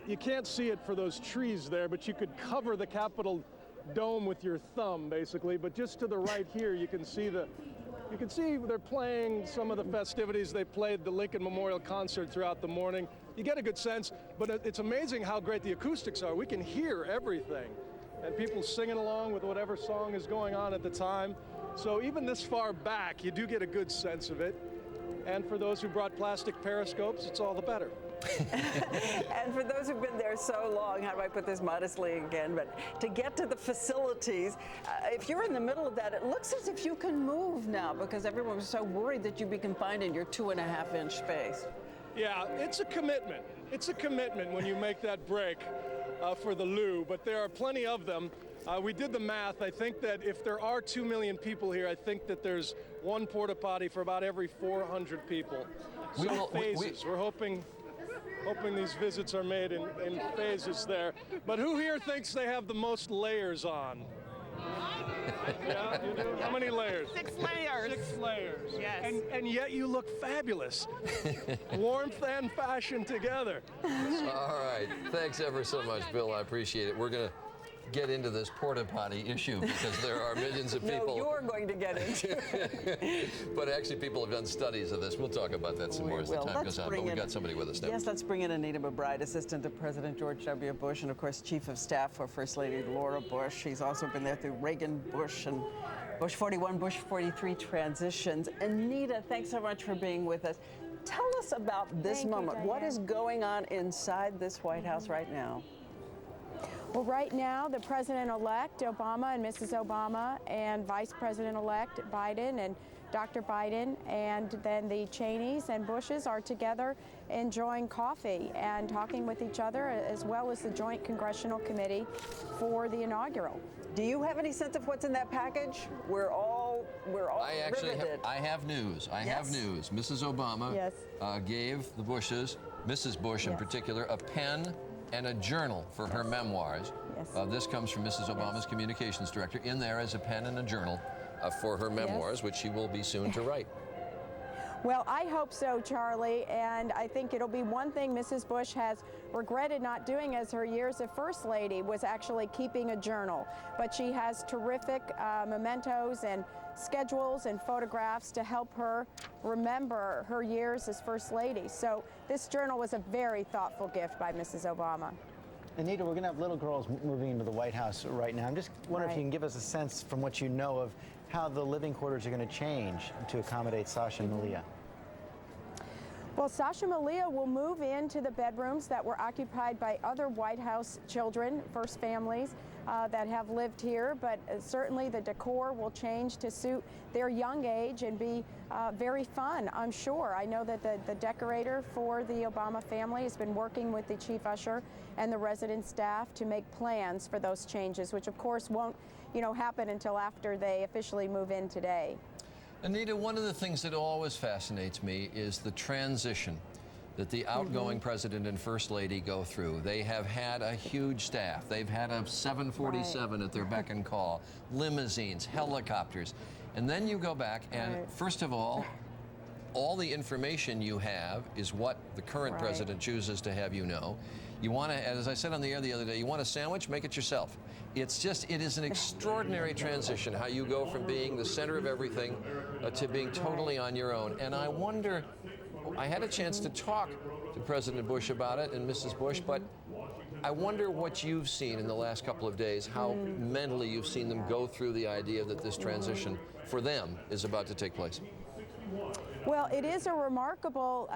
You can't see it for those trees there, but you could cover the Capitol dome with your thumb, basically. But just to the right here, you can see they're playing some of the festivities. They played the Lincoln Memorial concert throughout the morning. You get a good sense, but it's amazing how great the acoustics are. We can hear everything, and people singing along with whatever song is going on at the time. So even this far back, you do get a good sense of it. And for those who brought plastic periscopes, it's all the better. And for those who've been there so long, how do I put this modestly again, but to get to the facilities, if you're in the middle of that, it looks as if you can move now because everyone was so worried that you'd be confined in your 2.5-inch space. Yeah, it's a commitment. It's a commitment when you make that break for the loo, but there are plenty of them. We did the math. I think that if there are 2 million people here, I think that there's one porta potty for about every 400 people. So phases. We're hoping these visits are made in phases there. But who here thinks they have the most layers on? Yeah, you do? How many layers? 6 layers. 6 layers. Yes. And yet you look fabulous. Warmth and fashion together. All right. Thanks ever so much, Bill. I appreciate it. We're going to get into this porta potty issue because there are millions of people. No, you're going to get into it. But actually, people have done studies of this. We'll talk about that some more as the time goes on. But we've got somebody with us now. Yes, let's bring in ANITA McBride, Assistant to President George W. Bush, and of course, Chief of Staff for First Lady Laura Bush. She's also been there through Reagan, Bush, and Bush 41, Bush 43 transitions. ANITA, thanks so much for being with us. Tell us about this moment. What is going on inside this White House right now? Well, right now, the President-elect Obama and Mrs. Obama and Vice President-elect Biden and Dr. Biden and then the Cheneys and Bushes are together enjoying coffee and talking with each other, as well as the Joint Congressional Committee for the inaugural. Do you have any sense of what's in that package? We're all riveted. I have news. I have news. Mrs. Obama gave the Bushes, Mrs. Bush in particular, a pen and a journal for her memoirs. This comes from Mrs. Obama's communications director. In there is a pen and a journal for her memoirs, which she will be soon to write. Well, I hope so, Charlie, and I think it'll be one thing Mrs. Bush has regretted not doing as her years as First Lady was actually keeping a journal. But she has terrific mementos and schedules and photographs to help her remember her years as First Lady. So this journal was a very thoughtful gift by Mrs. Obama. Anita, we're going to have little girls moving into the White House right now. I'm just wondering if you can give us a sense from what you know of how the living quarters are going to change to accommodate Sasha and Malia. Well, Sasha and Malia will move into the bedrooms that were occupied by other White House children, first families that have lived here, but certainly the decor will change to suit their young age and be very fun, I'm sure. I know that the decorator for the Obama family has been working with the chief usher and the resident staff to make plans for those changes, which of course won't, happen until after they officially move in today. Anita, one of the things that always fascinates me is the transition that the outgoing President and First Lady go through. They have had a huge staff. They've had a 747 at their beck and call, limousines, helicopters. And then you go back and, first of all the information you have is what the current president chooses to have you know. You want to, as I said on the air the other day, you want a sandwich, make it yourself. It is an extraordinary transition, how you go from being the center of everything to being totally on your own. And I wonder, I had a chance to talk to President Bush about it and Mrs. Bush, but I wonder what you've seen in the last couple of days, how mentally you've seen them go through the idea that this transition for them is about to take place. Well, it is a remarkable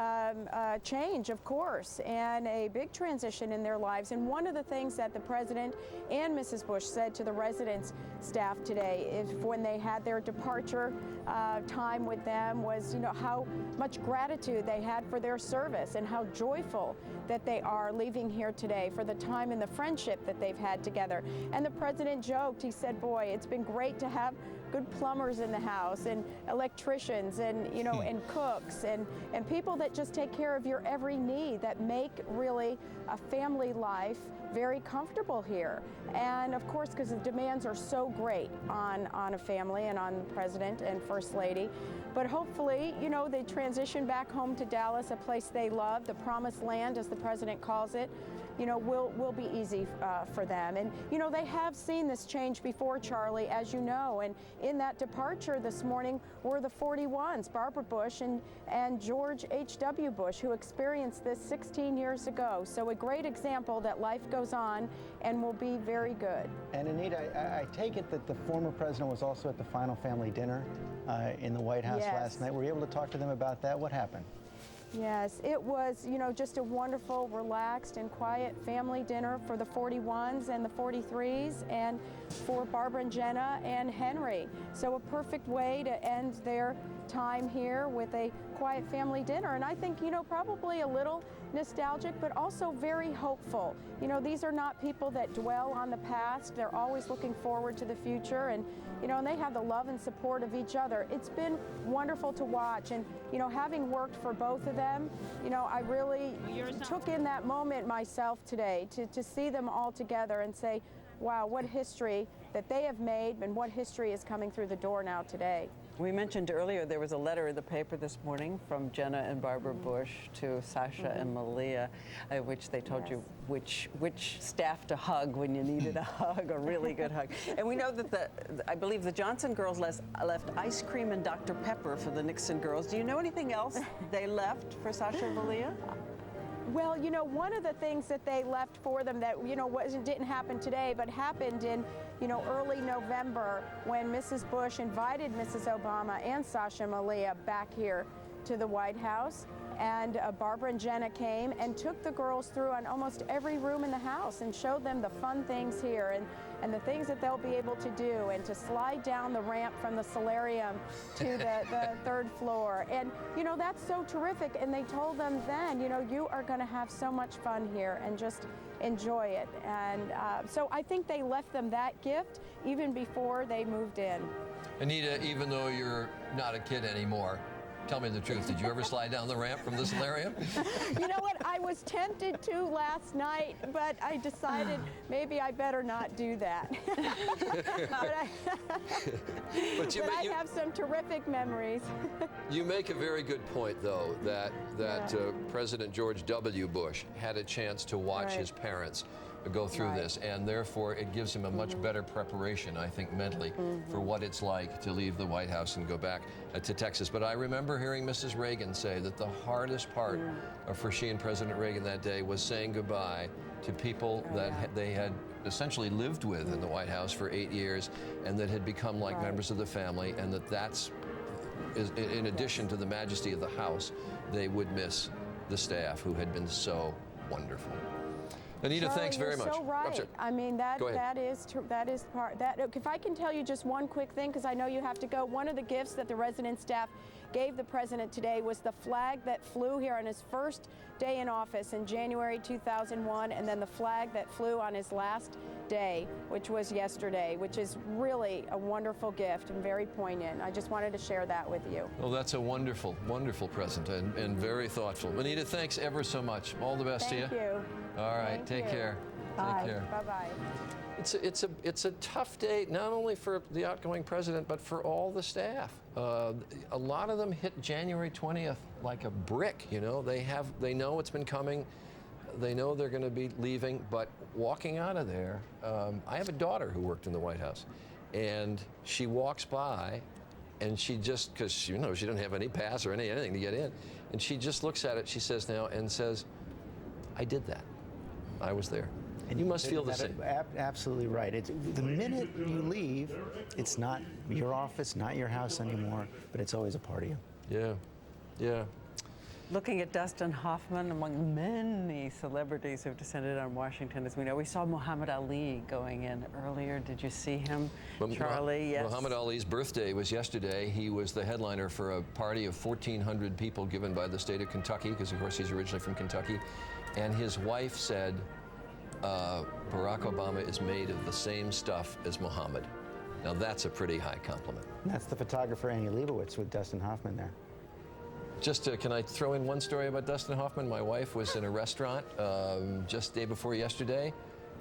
change, of course, and a big transition in their lives. And one of the things that the President and Mrs. Bush said to the residence staff today is when they had their departure time with them was, how much gratitude they had for their service and how joyful that they are leaving here today for the time and the friendship that they've had together. And the President joked, he said, boy, it's been great to have good plumbers in the house and electricians and, and cooks and people that just take care of your every need, that make really a family life very comfortable here. And of course, because the demands are so great on a family and on the President and First Lady. But hopefully, they transition back home to Dallas, a place they love, the promised land, as the President calls it, will be easy for them. And, they have seen this change before, Charlie, as you know. And in that departure this morning were the 41s, Barbara Bush and George H.W. Bush, who experienced this 16 years ago. So a great example that life goes on and will be very good. And Anita, I take it that the former president was also at the final family dinner in the White House last night. Were you able to talk to them about that? What happened? Yes, it was, just a wonderful, relaxed and quiet family dinner for the 41s and the 43s and for Barbara and Jenna and Henry. So a perfect way to end their time here with a quiet family dinner. And I think, probably a little nostalgic, but also very hopeful. These are not people that dwell on the past. They're always looking forward to the future, and and they have the love and support of each other. It's been wonderful to watch, and having worked for both of them, I really took in that moment myself today to see them all together and say, wow, what history that they have made and what history is coming through the door now today. We mentioned earlier there was a letter in the paper this morning from Jenna and Barbara Bush to Sasha and Malia, which they told you which staff to hug when you needed a hug, a really good hug. And we know that I believe the Johnson girls left ice cream and Dr. Pepper for the Nixon girls. Do you know anything else they left for Sasha and Malia? Well, one of the things that they left for them that, didn't happen today, but happened in, early November when Mrs. Bush invited Mrs. Obama and Sasha and Malia back here to the White House. And Barbara and Jenna came and took the girls through on almost every room in the house and showed them the fun things here and the things that they'll be able to do, and to slide down the ramp from the solarium to the third floor. And, that's so terrific. And they told them then, you are going to have so much fun here and just enjoy it. And so I think they left them that gift even before they moved in. Anita, even though you're not a kid anymore, tell me the truth. Did you ever slide down the ramp from the solarium? You know what? I was tempted to last night, but I decided maybe I better not do that. But you, but I have some terrific memories. You make a very good point, though, that President George W. Bush had a chance to watch his parents go through this, and therefore it gives him a much better preparation, I think, mentally for what it's like to leave the White House and go back to Texas. But I remember hearing Mrs. Reagan say that the hardest part for she and President Reagan that day was saying goodbye to people that they had essentially lived with in the White House for 8 years and that had become like members of the family, and that's in addition to the majesty of the House, they would miss the staff who had been so wonderful. Anita, Charlie, thanks very much. You're so right. I mean, that is part. If I can tell you just one quick thing, because I know you have to go. One of the gifts that the resident staff gave the president today was the flag that flew here on his first day in office in January 2001, and then the flag that flew on his last day, which was yesterday, which is really a wonderful gift and very poignant. I just wanted to share that with you. Well, that's a wonderful, wonderful present and very thoughtful. Anita, thanks ever so much. All the best to you. Thank you. All right, take care. Bye. Take care. Bye-bye. It's a tough day, not only for the outgoing president, but for all the staff. A lot of them hit January 20th like a brick. You know, they know it's been coming. They know they're going to be leaving, but walking out of there, I have a daughter who worked in the White House, and she walks by, and she just, because you know she doesn't have any pass or anything to get in, and she just looks at it. She says now and says, "I did that. I was there." And you must feel the same. Absolutely right. The minute you leave, it's not your office, not your house anymore, but it's always a part of you. Yeah, yeah. Looking at Dustin Hoffman, among many celebrities who've descended on Washington, as we know, we saw Muhammad Ali going in earlier. Did you see him, Charlie? Yes. Muhammad Ali's birthday was yesterday. He was the headliner for a party of 1,400 people given by the state of Kentucky, because of course he's originally from Kentucky. And his wife said, Barack Obama is made of the same stuff as Muhammad. Now that's a pretty high compliment. That's the photographer Annie Leibovitz with Dustin Hoffman there. Just can I throw in one story about Dustin Hoffman? My wife was in a restaurant just the day before yesterday.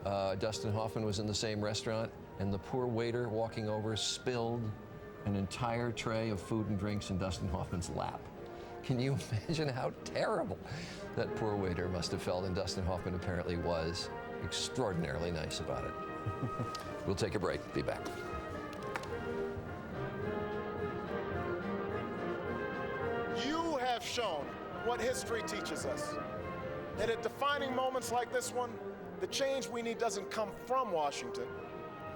Dustin Hoffman was in the same restaurant, and the poor waiter walking over spilled an entire tray of food and drinks in Dustin Hoffman's lap. Can you imagine how terrible that poor waiter must have felt? And Dustin Hoffman apparently was extraordinarily nice about it. We'll take a break. Be back. You have shown what history teaches us. And at defining moments like this one, the change we need doesn't come from Washington.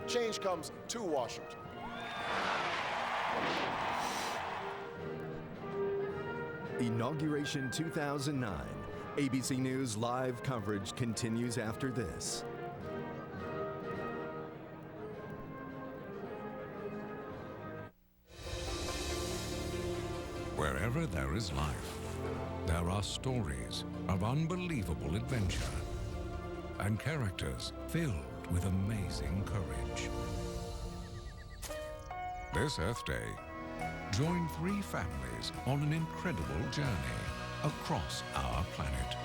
Change comes to Washington. Inauguration 2009. ABC News live coverage continues after this. Wherever there is life, there are stories of unbelievable adventure and characters filled with amazing courage. This Earth Day, join 3 families on an incredible journey across our planet,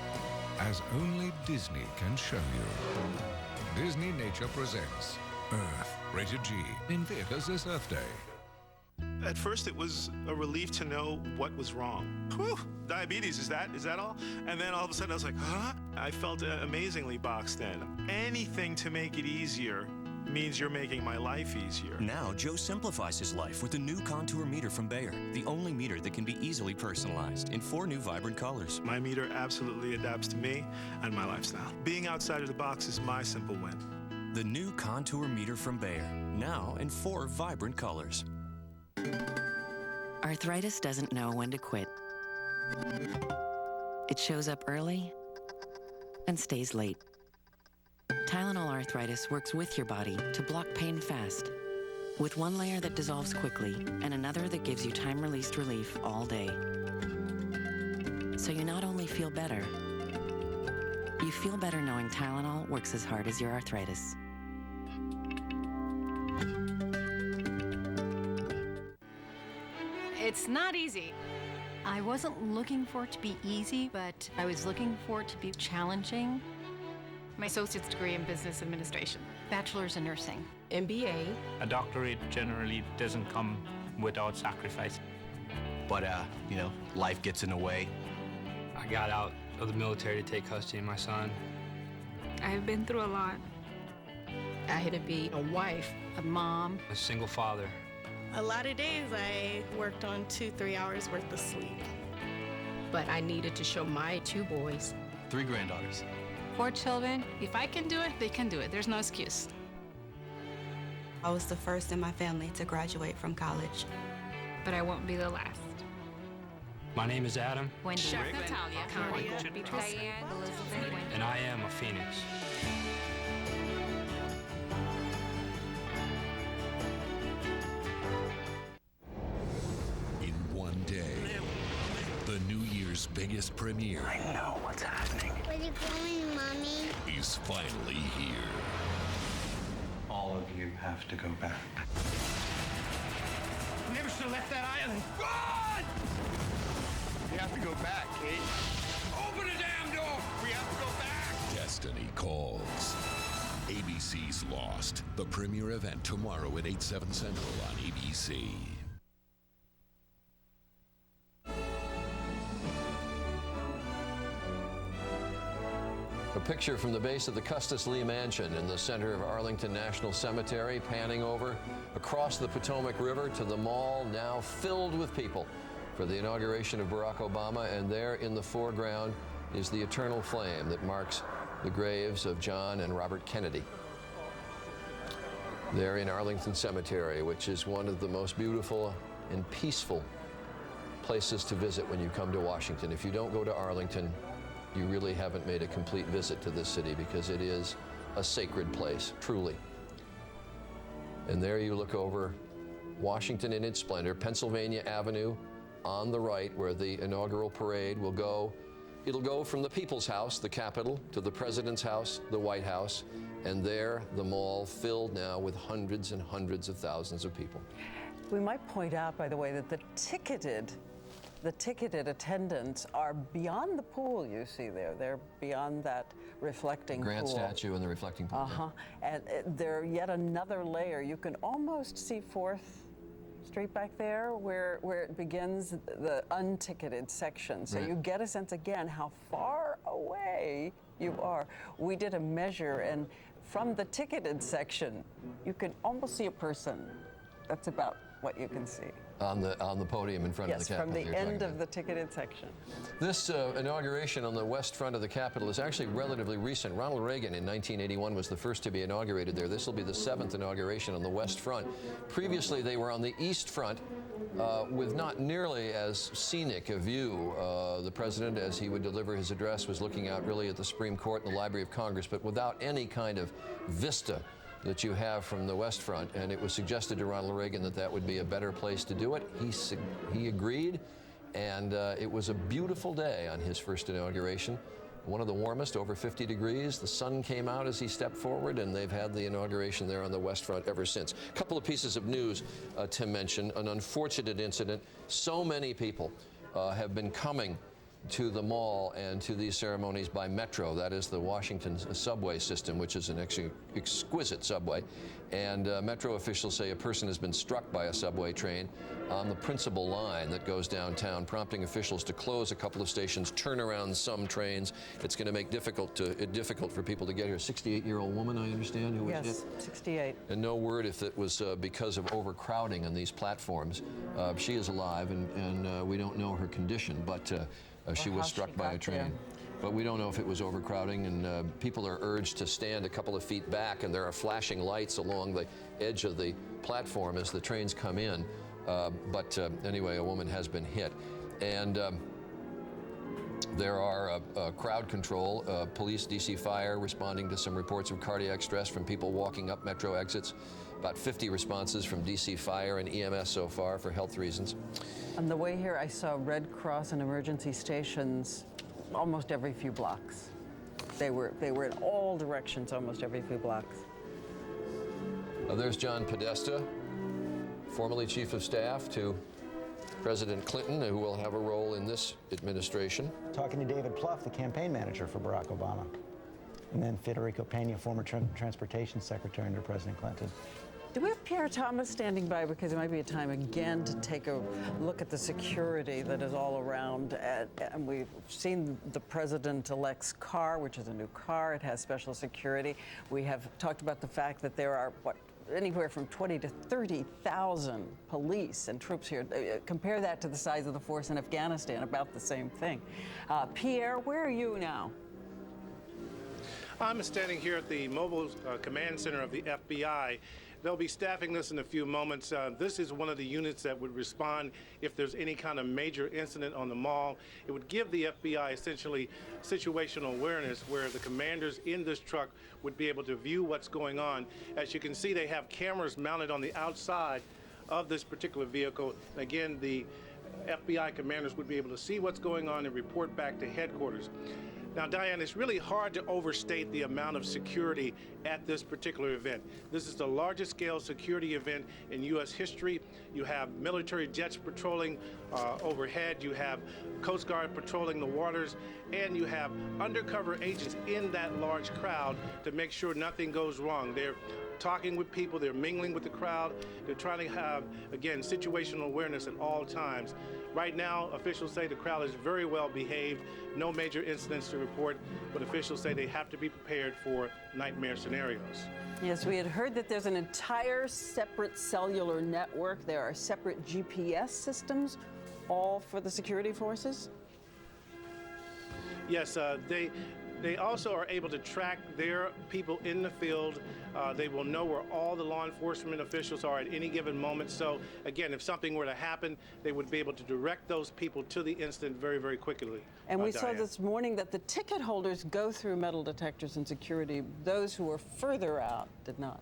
as only Disney can show you. Disney Nature presents Earth, rated G, in theaters this Earth Day. At first, it was a relief to know what was wrong. Whew, diabetes, is that all? And then all of a sudden I was like, huh? I felt amazingly boxed in. Anything to make it easier means you're making my life easier. Now, Joe simplifies his life with the new Contour meter from Bayer, the only meter that can be easily personalized in 4 new vibrant colors. My meter absolutely adapts to me and my lifestyle. Being outside of the box is my simple win. The new Contour meter from Bayer, now in 4 vibrant colors. Arthritis doesn't know when to quit. It shows up early and stays late. Tylenol Arthritis works with your body to block pain fast, with one layer that dissolves quickly and another that gives you time-released relief all day. So you not only feel better, you feel better knowing Tylenol works as hard as your arthritis. It's not easy. I wasn't looking for it to be easy, but I was looking for it to be challenging. My associate's degree in business administration, bachelor's in nursing. MBA. A doctorate generally doesn't come without sacrifice. But, you know, life gets in the way. I got out of the military to take custody of my son. I've been through a lot. I had to be a wife, a mom. A single father. A lot of days I worked on 2-3 hours worth of sleep. But I needed to show my 2 boys. 3 granddaughters. 4 children. If I can do it, they can do it. There's no excuse. I was the first in my family to graduate from college. But I won't be the last. My name is Adam. Wendy, Chef Natalia, Diane, Elizabeth, and I am a Phoenix. In one day, the New Year's biggest premiere. I know what's happening. Where are you going, Mommy? Is finally here. All of you have to go back. Never should have left that island. Run! You have to go back, Kate. Open the damn door! We have to go back! Destiny calls. ABC's Lost. The premiere event tomorrow at 8/7 Central on ABC. A picture from the base of the Custis Lee Mansion in the center of Arlington National Cemetery, panning over across the Potomac River to the mall, now filled with people for the inauguration of Barack Obama, and there in the foreground is the eternal flame that marks the graves of John and Robert Kennedy. There in Arlington Cemetery, which is one of the most beautiful and peaceful places to visit when you come to Washington. If you don't go to Arlington, you really haven't made a complete visit to this city, because it is a sacred place, truly. And there you look over Washington in its splendor, Pennsylvania Avenue on the right, where the inaugural parade will go. It'll go from the People's House, the Capitol, to the President's House, the White House, and there the mall filled now with hundreds and hundreds of thousands of people. We might point out, by the way, that the ticketed attendants are beyond the pool you see there. They're beyond that reflecting Grant pool. statue and the reflecting pool. And they're yet another layer. You can almost see 4th Street back there where it begins the unticketed section. So you get a sense again how far away you are. We did a measure, and from the ticketed section, you can almost see a person. That's about what you can see. On the podium in front of the Capitol. Yes, from the end of the ticketed section. This inauguration on the west front of the Capitol is actually relatively recent. Ronald Reagan in 1981 was the first to be inaugurated there. This will be the 7th inauguration on the west front. Previously, they were on the east front with not nearly as scenic a view. The president, as he would deliver his address, was looking out really at the Supreme Court and the Library of Congress, but without any kind of vista that you have from the west front, and it was suggested to Ronald Reagan that that would be a better place to do it. He agreed, and it was a beautiful day on his first inauguration. One of the warmest, over 50 degrees. The sun came out as he stepped forward, and they've had the inauguration there on the west front ever since. A couple of pieces of news to mention. An unfortunate incident. So many people have been coming to the mall and to these ceremonies by Metro. That is the Washington subway system, which is an exquisite subway. And Metro officials say a person has been struck by a subway train on the principal line that goes downtown, prompting officials to close a couple of stations, turn around some trains. It's going to make it difficult for people to get here. 68-year-old woman, I understand, who was hit? Yes, 68. And no word if it was because of overcrowding on these platforms. She is alive, and we don't know her condition, but she was struck by a train. But we don't know if it was overcrowding, and people are urged to stand a couple of feet back, and there are flashing lights along the edge of the platform as the trains come in. But anyway, a woman has been hit. And there are crowd control, police, DC Fire responding to some reports of cardiac stress from people walking up Metro exits. About 50 responses from DC Fire and EMS so far for health reasons. On the way here, I saw Red Cross and emergency stations almost every few blocks. They were in all directions almost every few blocks. There's John Podesta, formerly Chief of Staff to President Clinton, who will have a role in this administration. Talking to David Plouffe, the campaign manager for Barack Obama. And then Federico Pena, former Transportation Secretary under President Clinton. Do we have Pierre Thomas standing by? Because it might be a time again to take a look at the security that is all around. And we've seen the president-elect's car, which is a new car. It has special security. We have talked about the fact that there are, anywhere from 20 to 30,000 police and troops here. Compare that to the size of the force in Afghanistan, about the same thing. Pierre, where are you now? I'm standing here at the Mobile Command Center of the FBI. They'll be staffing this in a few moments. This is one of the units that would respond if there's any kind of major incident on the mall. It would give the FBI essentially situational awareness where the commanders in this truck would be able to view what's going on. As you can see, they have cameras mounted on the outside of this particular vehicle. Again, the FBI commanders would be able to see what's going on and report back to headquarters. Now, Diane, it's really hard to overstate the amount of security at this particular event. This is the largest scale security event in U.S. history. You have military jets patrolling overhead, you have Coast Guard patrolling the waters, and you have undercover agents in that large crowd to make sure nothing goes wrong. They're talking with people, they're mingling with the crowd, they're trying to have, again, situational awareness at all times. Right now, officials say the crowd is very well behaved, no major incidents to report, but officials say they have to be prepared for nightmare scenarios. Yes, we had heard that there's an entire separate cellular network. There are separate GPS systems, all for the security forces? Yes, they also are able to track their people in the field. They will know where all the law enforcement officials are at any given moment. So, again, if something were to happen, they would be able to direct those people to the incident very, very quickly. And we saw this morning that the ticket holders go through metal detectors and security. Those who were further out did not.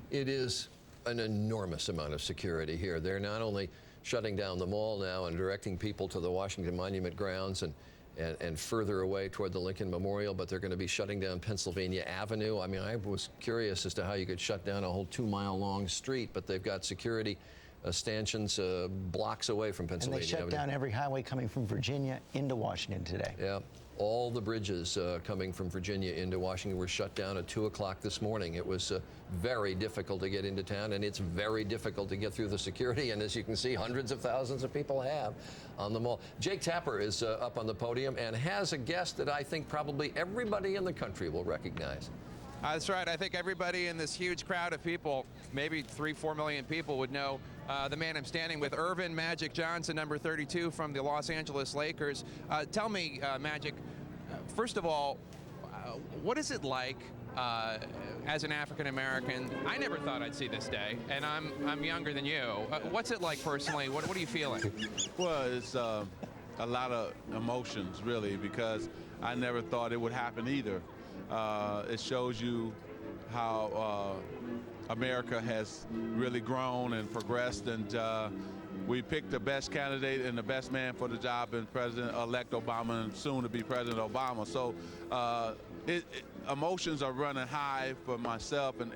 It is an enormous amount of security here. They're not only shutting down the mall now and directing people to the Washington Monument grounds and further away toward the Lincoln Memorial, but they're going to be shutting down Pennsylvania Avenue. I mean, I was curious as to how you could shut down a whole 2-mile-long street, but they've got security stanchions blocks away from Pennsylvania And they shut Avenue. down every highway coming from Virginia into Washington today. Yeah. All the bridges coming from Virginia into Washington were shut down at 2 o'clock this morning. It was very difficult to get into town, and it's very difficult to get through the security. And as you can see, hundreds of thousands of people have on the mall. Jake Tapper is up on the podium and has a guest that I think probably everybody in the country will recognize. That's right. I think everybody in this huge crowd of people, maybe 3-4 million people, would know the man I'm standing with, Earvin Magic Johnson, number 32 from the Los Angeles Lakers. Tell me, Magic, first of all, what is it like as an African American? I never thought I'd see this day, and I'm younger than you. What's it like personally? What are you feeling? Well, it's a lot of emotions, really, because I never thought it would happen either. It shows you how America has really grown and progressed, and we picked the best candidate and the best man for the job in President-elect Obama and soon to be President Obama. So emotions are running high for myself and